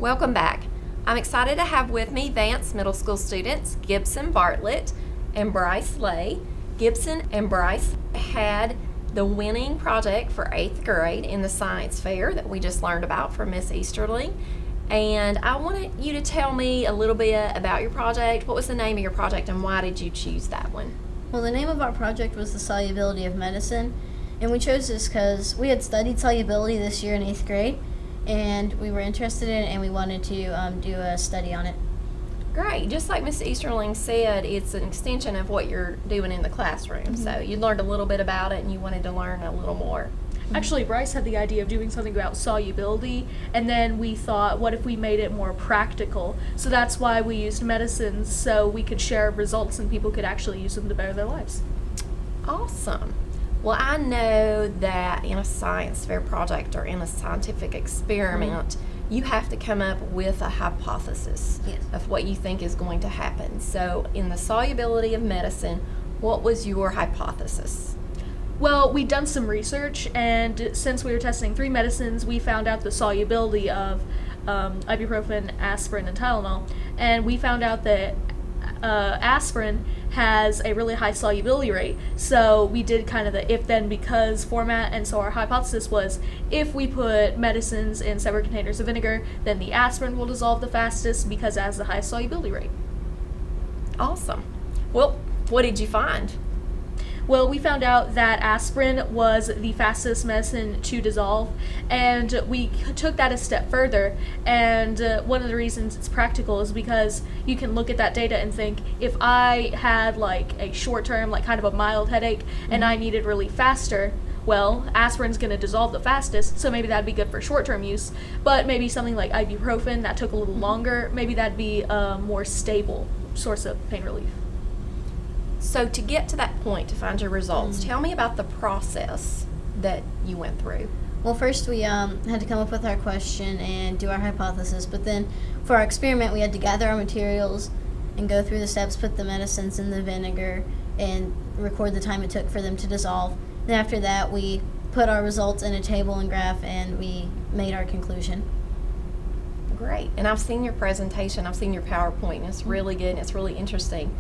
Welcome back. I'm excited to have with me Vance Middle School students Gibson Bartlett and Bryce Lay. Gibson and Bryce had the winning project for 8th grade in the science fair that we just learned about from Miss Easterling. And I wanted you to tell me a little bit about your project. What was the name of your project and why did you choose that one? Well, the name of our project was the solubility of medicine, and we chose this because we had studied solubility this year in 8th grade, and we were interested in it, and we wanted to do a study on it. Great. Just like Miss Easterling said, it's an extension of what you're doing in the classroom. So you learned a little bit about it and you wanted to learn a little more. Actually, Bryce had the idea of doing something about solubility, and then we thought, what if we made it more practical? So that's why we used medicines, so we could share results and people could actually use them to better their lives. Awesome. Well, I know that in a science fair project or in a scientific experiment, you have to come up with a hypothesis of what you think is going to happen. So in the solubility of medicine, what was your hypothesis? Well, we'd done some research, and since we were testing 3 medicines, we found out the solubility of ibuprofen, aspirin, and Tylenol, and we found out that aspirin has a really high solubility rate. So we did kind of the if-then-because format, and so our hypothesis was if we put medicines in separate containers of vinegar, then the aspirin will dissolve the fastest because it has the highest solubility rate. Awesome. Well, what did you find? Well, we found out that aspirin was the fastest medicine to dissolve, and we took that a step further, and one of the reasons it's practical is because you can look at that data and think, if I had like a short-term, like kind of a mild headache, and I needed relief faster, well, aspirin's going to dissolve the fastest, so maybe that'd be good for short-term use, but maybe something like ibuprofen that took a little longer, maybe that'd be a more stable source of pain relief. So to get to that point, to find your results, tell me about the process that you went through. Well, first we had to come up with our question and do our hypothesis, but then for our experiment we had to gather our materials and go through the steps, put the medicines in the vinegar, and record the time it took for them to dissolve. Then after that we put our results in a table and graph, and we made our conclusion. Great. And I've seen your presentation, I've seen your PowerPoint, and it's really good and it's really interesting.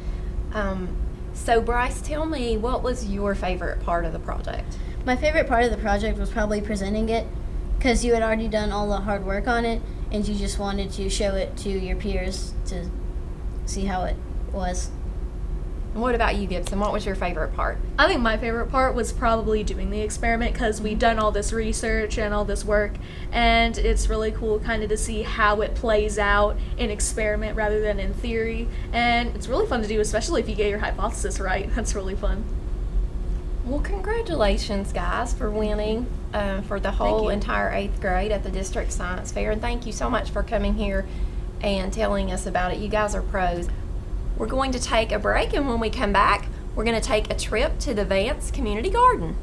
So Bryce, tell me, what was your favorite part of the project? My favorite part of the project was probably presenting it, because you had already done all the hard work on it, and you just wanted to show it to your peers to see how it was. And what about you, Gibson? What was your favorite part? I think my favorite part was probably doing the experiment, because we'd done all this research and all this work, and it's really cool kind of to see how it plays out in experiment rather than in theory, and it's really fun to do, especially if you get your hypothesis right. That's really fun. Well, congratulations, guys, for winning for the whole entire 8th grade at the District Science Fair, and thank you so much for coming here and telling us about it. You guys are pros. We're going to take a break, and when we come back, we're going to take a trip to the Vance Community Garden.